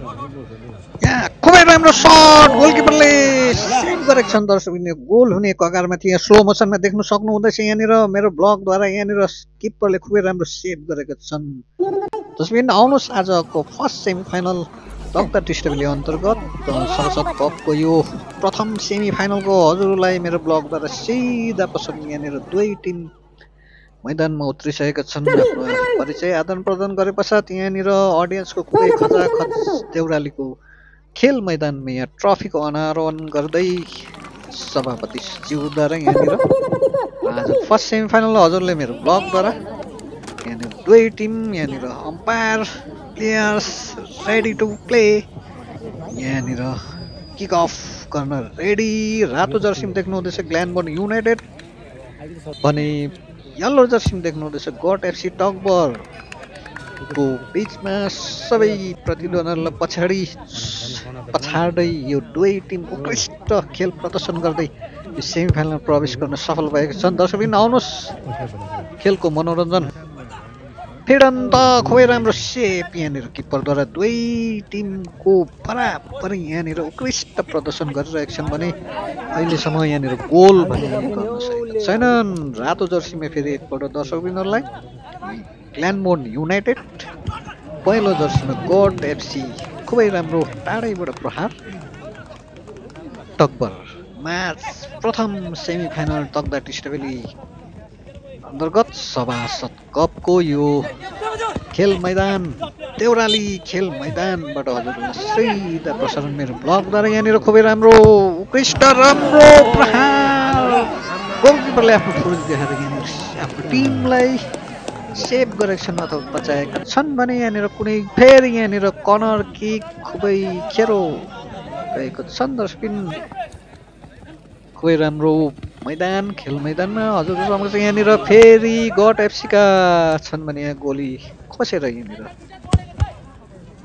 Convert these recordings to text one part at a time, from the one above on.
यहाँ खुबै राम्रो सट गोलकिपरले सेभ गरेको छन् दर्शक गोल हुने कगारमा थियो स्लो मोसनमा देख्न सक्नु हुँदैछ यहाँनिर मेरो ब्लगद्वारा यहाँनिर किपरले खुबै राम्रो सेभ गरेका छन् दर्शक आउनुहोस् आजको फर्स्ट सेमिफाइनल तक्दा टिस्टोभेली अन्तर्गत सरस्वत कपको यो प्रथम सेमिफाइनलको हजुरलाई मेरो ब्लगद्वारा सिधा पसन्द यहाँनिर दुवै टिम मैदानमा उत्रिसकेका छन् आफ्नो परिचय आदान प्रदान गरे पश्चात यहाँनिर अडियन्सको खुबै खचाखच देउरालीको खेल मैदानमा यहाँ ट्रफीको अनारोहण गर्दै सभापति ज्यूद्वारा यहाँनिर आज फर्स्ट सेमिफाइनल हजुरले मेरो ब्लगद्वारा यहाँनिर दुवै टिम यहाँनिर umpire players ready to play यहाँनिर किक अफ गर्न रेडी रातो जर्सीमा देख्नु हुँदैछ ग्ल्यानबर्न युनाइटेड भने यल्लो जर्सीमा देख्नु हुँदैछ गट एफसी टकबरको बिचमा सबै प्रतिद्वन्द्वीलाई पछाड्दै यो दुवै टिम उत्कृष्ट खेल प्रदर्शन गर्दै यो सेमिफाइनलमा प्रवेश गर्न सफल भएका छन् दर्शकबिन आउनुहोस् खेलको मनोरञ्जन फिडन्त खुबै राम्रो सेप यहाँनिर किपरद्वारा दुवै टिमको बराबर यहाँनिर उत्कृष्ट प्रदर्शन गरिरहेका छन् भने अहिलेसम्म यहाँनिर गोल भने गर्न सकेका छैनन् रातो जर्सीमा फेरि एकपल्ट दर्शकबिनहरूलाई ग्ल्यानबर्न युनाइटेड पहिलो जर्सीमा गट एफसी खुबै राम्रो टाढैबाट प्रहार टकबर म्याच प्रथम सेमिफाइनल तक्दा टिस्टोभेली अन्तर्गत सभासद कपको यो खेल मैदान देउराली खेल मैदानबाट हजुरलाई सिधा प्रसारण मेरो ब्लगद्वारा यहाँनिर खुबै राम्रो उत्कृष्ट राम्रो प्रहार गोलकिपरले आफ्नो फुर्ती देखाएर यहाँनिर आफ्नो टिमलाई सेभ गरेका छन् अथवा बचाएका छन् भने यहाँनिर कुनै फेरि यहाँनिर कर्नर किक खुबै खेरो गएको छन् दर्शकबिन खुबै राम्रो मैदान खेल मैदानमा हजुरको समक्ष यहाँनिर फेरि गट एफसीका छन् भने यहाँ गोली खसेर यहाँनिर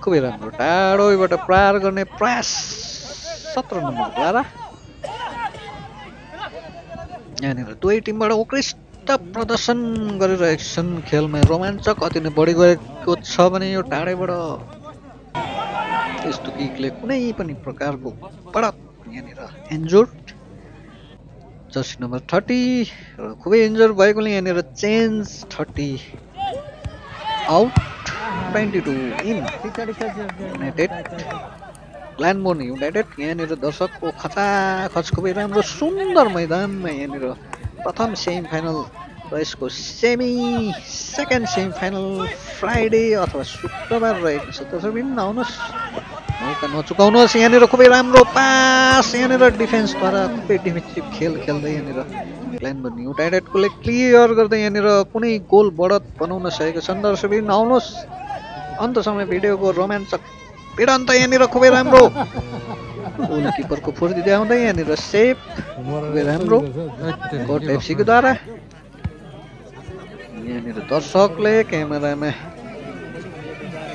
खुबै राम्रो टाढोबाट प्रहार गर्ने प्रयास 17 नम्बरद्वारा यहाँनिर दुवै टिमबाट उत्कृष्ट प्रदर्शन गरिरहेका छन् खेलमा रोमाञ्चक अति नै बढी गएको छ भने यो टाढैबाट यस्तो किकले कुनै पनि प्रकारको पडक यहाँनिर इन्जुर्ड जर्सी नम्बर 30 र खुबै इन्जर भएकोले यहाँनिर change 30 out 22 in United Glenburn United यहाँनिर दर्शकको खचाखच खुबै राम्रो सुन्दर मैदानमा यहाँनिर प्रथम सेमिफाइनल र यसको सेकेन्ड सेमिफाइनल फ्राइडे अथवा शुक्रबार रहेको छ दर्शकबिन आउनुहोस् मौका नचुकाउनुहोस् यहाँनिर खुबै राम्रो पास यहाँनिर डिफेन्सद्वारा खुबै डिफेन्सिभ खेल खेल्दै यहाँनिर ग्ल्यानबर्न युनाइटेडकोले क्लियर गर्दै यहाँनिर कुनै गोल बढत बनाउन सकेको छन् दर्शकबिन आउनुहोस् अन्तसम्म भिडियोको रोमाञ्चक भिडन्त यहाँनिर खुबै राम्रो गोलकिपरको फुर्ती देखाउँदै यहाँनिर सेभ खुबै राम्रो गट एफसीको द्वारा यहाँनिर दर्शकले क्यामेरामा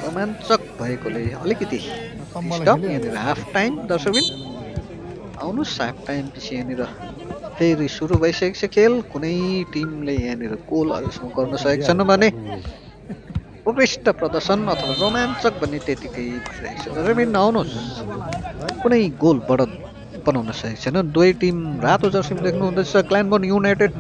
रोमाञ्चक भएकोले अलिकति स्टप यहाँनिर हाफ टाइम दर्शकबिन आउनुहोस् हाफ टाइम पछि यहाँनिर फेरि सुरु भइसकेको छ खेल कुनै टिमले यहाँनिर गोल अहिलेसम्म गर्न सकेको छैन भने उत्कृष्ट प्रदर्शन अथवा रोमाञ्चक भन्ने त्यतिकै भइरहेको छ दर्शकबिन आउनुहोस् कुनै गोल बढत बनाउन सकेको छैन दुवै टिम रातो जर्सीमा देख्नु हुँदैछ ग्ल्यानबर्न युनाइटेड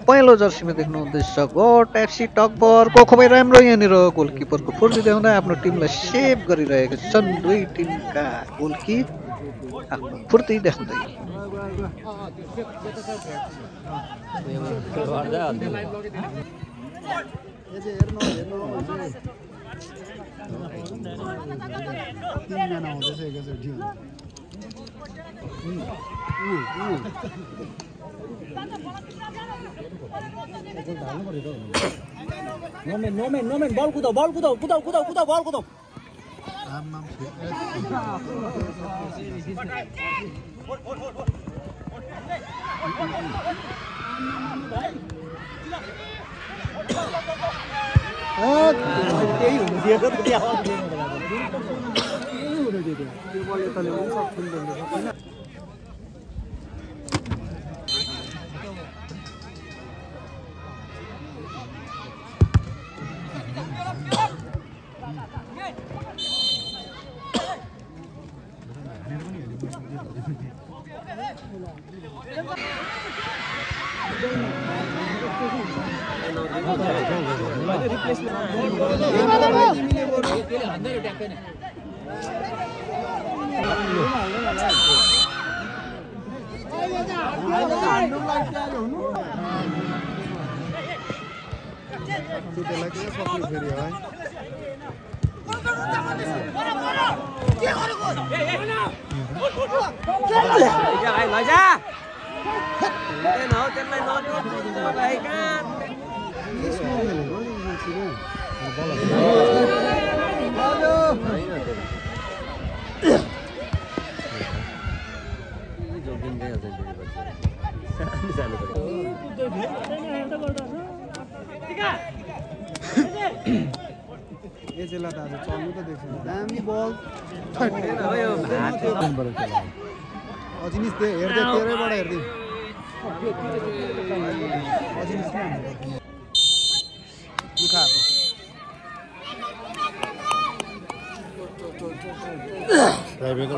पहिलो जर्सीमा देख्नु हुँदैछ गट एफसी टकबरको खुबै राम्रो यहाँनिर गोलकिपरको फुर्ती देखाउँदा आफ्नो टिमलाई सेभ गरिरहेका छन् दुवै टिमका गोलकिप आफ्नो फुर्ती देखाउँदै No man, ball kudo, ball kudo. Nói ra cái nó trên này nó cho đây can यसलाई त आज चल्नु त देख्छु दामी बल अजिनिस हेर्दै तेरैबाट हेर्दै अजिनिस ड्राइभरको